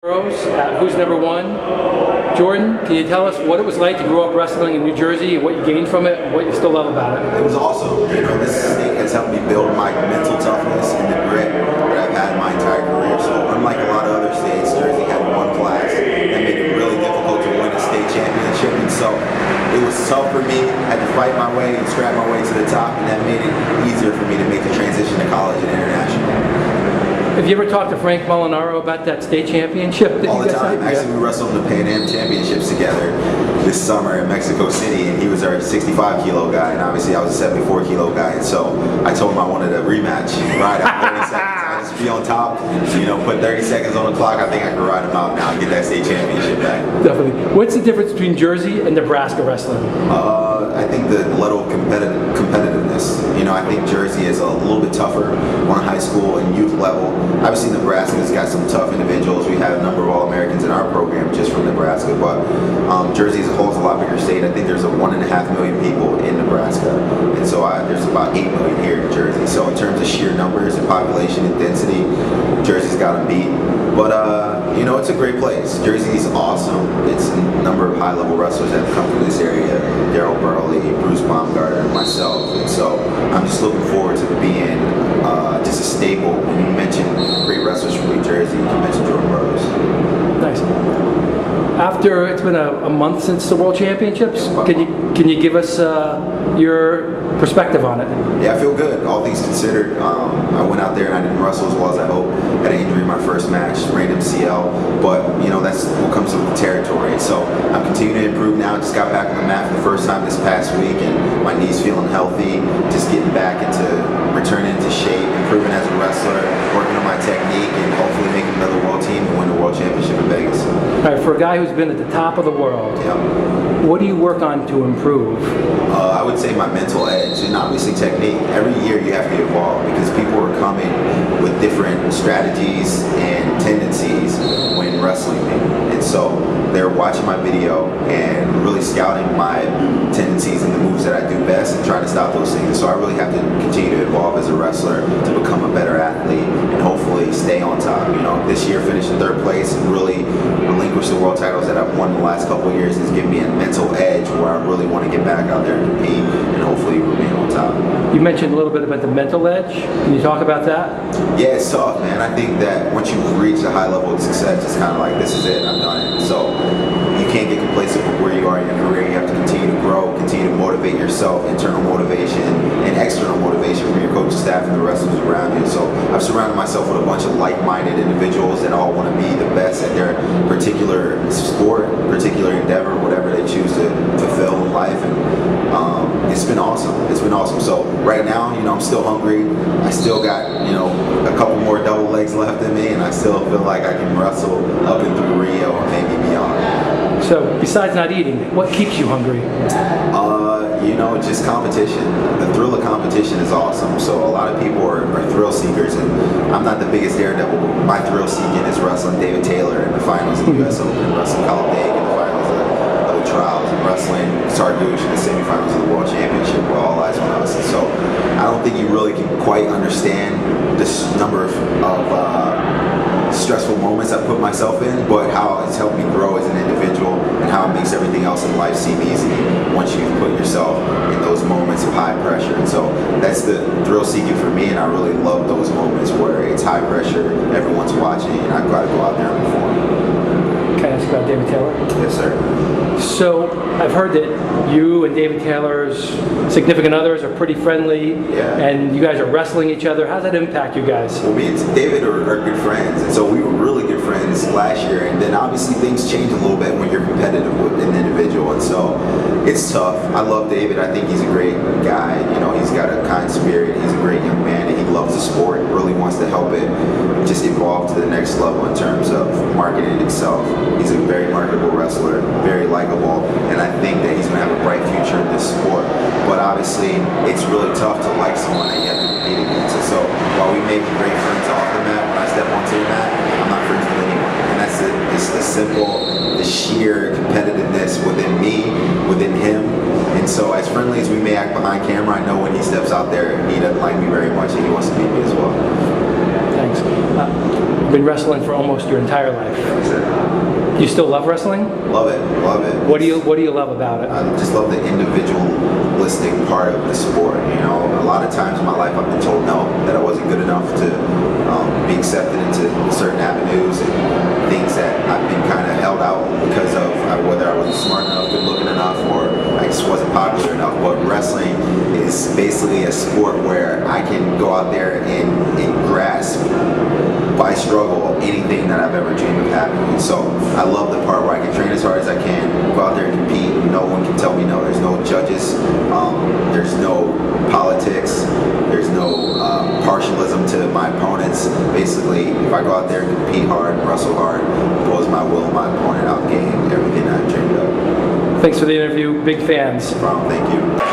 Burroughs, who's number one. Jordan, can you tell us what it was like to grow up wrestling in New Jersey and what you gained from it and what you still love about it? It was awesome. You know, this state has helped me build my mental toughness and the grit that I've had my entire career. So unlike a lot of other states, Jersey had one class that made it really difficult to win a state championship. And so it was tough for me. I had to fight my way and scrap my way to the top, and that made it easier for me to make the transition to college and international. Have you ever talked to Frank Molinaro about that state championship? All the time. Actually, we wrestled in the Pan Am Championships together this summer in Mexico City, and he was our 65 kilo guy, and obviously I was a 74 kilo guy, and so I told him I wanted a rematch, right out 30 seconds. I just be on top, you know, put 30 seconds on the clock. I think I can ride him out now and get that state championship back. Definitely. What's the difference between Jersey and Nebraska wrestling? I think the level of competitiveness. You know, I think Jersey is a little bit tougher on high school and youth level. Obviously, Nebraska's got some tough individuals. We have a number of All-Americans in our program just from Nebraska, but Jersey as a whole is a lot bigger state. I think there's 1.5 million people in Nebraska, and so there's about 8 million here in Jersey. So in terms of sheer numbers and population and density, Jersey's got them beat. But, you know, it's a great place. Jersey's awesome. It's a number of high-level wrestlers that have come from this area. Burroughs, Bruce Baumgartner, myself. And so I'm just looking forward to being just a staple. When you mention great wrestlers from New Jersey, you mentioned Jordan Burroughs. Nice. After it's been a month since the World Championships, can you give us your perspective on it? Yeah, I feel good. All things considered, I went out there and I didn't wrestle as well as I hoped. Had an injury in my first match, sprained MCL, but you know that's what comes with the territory. So I'm continuing to improve now. Just got back on the mat for the first time this past week, and my knee's feeling healthy. Just getting back into returning into shape, improving as a wrestler, working on my technique, and hopefully making another world team and win the world championship in Vegas. All right, for a guy who's been at the top of the world, what do you work on to improve? I would say my mental edge and obviously technique. Every year you have to evolve because people are coming with different strategies and tendencies when wrestling me. And so they're watching my video and really scouting my tendencies and the moves that I do best and trying to stop those things. So I really have to continue to evolve as a wrestler to become a better athlete and hopefully stay on top. You know, this year finished in third place and really relinquish the world titles that I've won the last couple of years has given me a mental edge where I really want to get back out there and compete and hopefully remain on top. You mentioned a little bit about the mental edge. Can you talk about that? Yeah, it's tough, man. I think that once you've reached a high level of success, it's kind of like, this is it, I've done it. So you can't get complacent with where you are in your career. You have to continue to grow, continue to motivate yourself, internal motivation and external motivation from your coaching staff and the wrestlers around you. So I've surrounded myself with a bunch of like-minded individuals that all want to be the best at their particular sport, particular endeavor, whatever they choose to fulfill in life. And it's been awesome. It's been awesome. So right now, you know, I'm still hungry. I still got, you know, a couple more double legs left in me, and I still feel like I can wrestle up and through Rio or maybe beyond. So besides not eating, what keeps you hungry? You know, just competition. The thrill of competition is awesome. So a lot of people are thrill seekers, and I'm not the biggest daredevil, but my thrill seeking is wrestling David Taylor in the finals of the U.S. Open, wrestling Colin Dake in the finals of the trials, and wrestling Sargouche in the semifinals of the World Championship with All Eyes on Us. And so I don't think you really can quite understand this number of stressful moments I put myself in, but how it's helped me grow as an individual and how it makes everything else in life seem easy once you put yourself in those moments of high pressure. And so that's the thrill seeking for me, and I really love those moments where it's high pressure, everyone's watching, and I've got to go out there and perform. Can I ask about David Taylor? Yes, sir. So I've heard that you and David Taylor's significant others are pretty friendly, and you guys are wrestling each other. How does that impact you guys? Well, me and David are good friends, and so we were really good friends last year, and then obviously things change a little bit when you're competitive with an individual, and so it's tough. I love David. I think he's a great guy. You know, he's got a kind spirit. He's a great young man, and he loves the sport, really wants to help it just evolve to the next level in terms of marketing itself. He's a very marketable wrestler, very likable, and I think that he's going to have a bright future in this sport. But obviously, it's really tough to like someone that you have to compete against. And so while we may be great friends off the mat, when I step onto the mat, I'm not friends with anyone. And that's it. It's the simple, the sheer competitiveness within me, within him. And so as friendly as we may act behind camera, I know when he steps out there, he doesn't like me very much and he wants to beat me as well. Thanks. You've been wrestling for almost your entire life. That's it. You still love wrestling? Love it, love it. What do you love about it? I just love the individualistic part of the sport. You know, a lot of times in my life I've been told no, that I wasn't good enough to be accepted into certain avenues and things that I've been kind of held out because of whether I wasn't smart enough, good looking enough, or I just wasn't popular enough. But wrestling is basically a sport where I can go out there and grasp by struggle anything that I've ever dreamed of having. So I love the part where I can train as hard as I can, go out there and compete. No one can tell me no. There's no judges. There's no politics. There's no partialism to my opponents. Basically, if I go out there and compete hard, wrestle hard, impose my will on my opponent, I'll gain everything I've dreamed of. Thanks for the interview. Big fans. No problem. Thank you.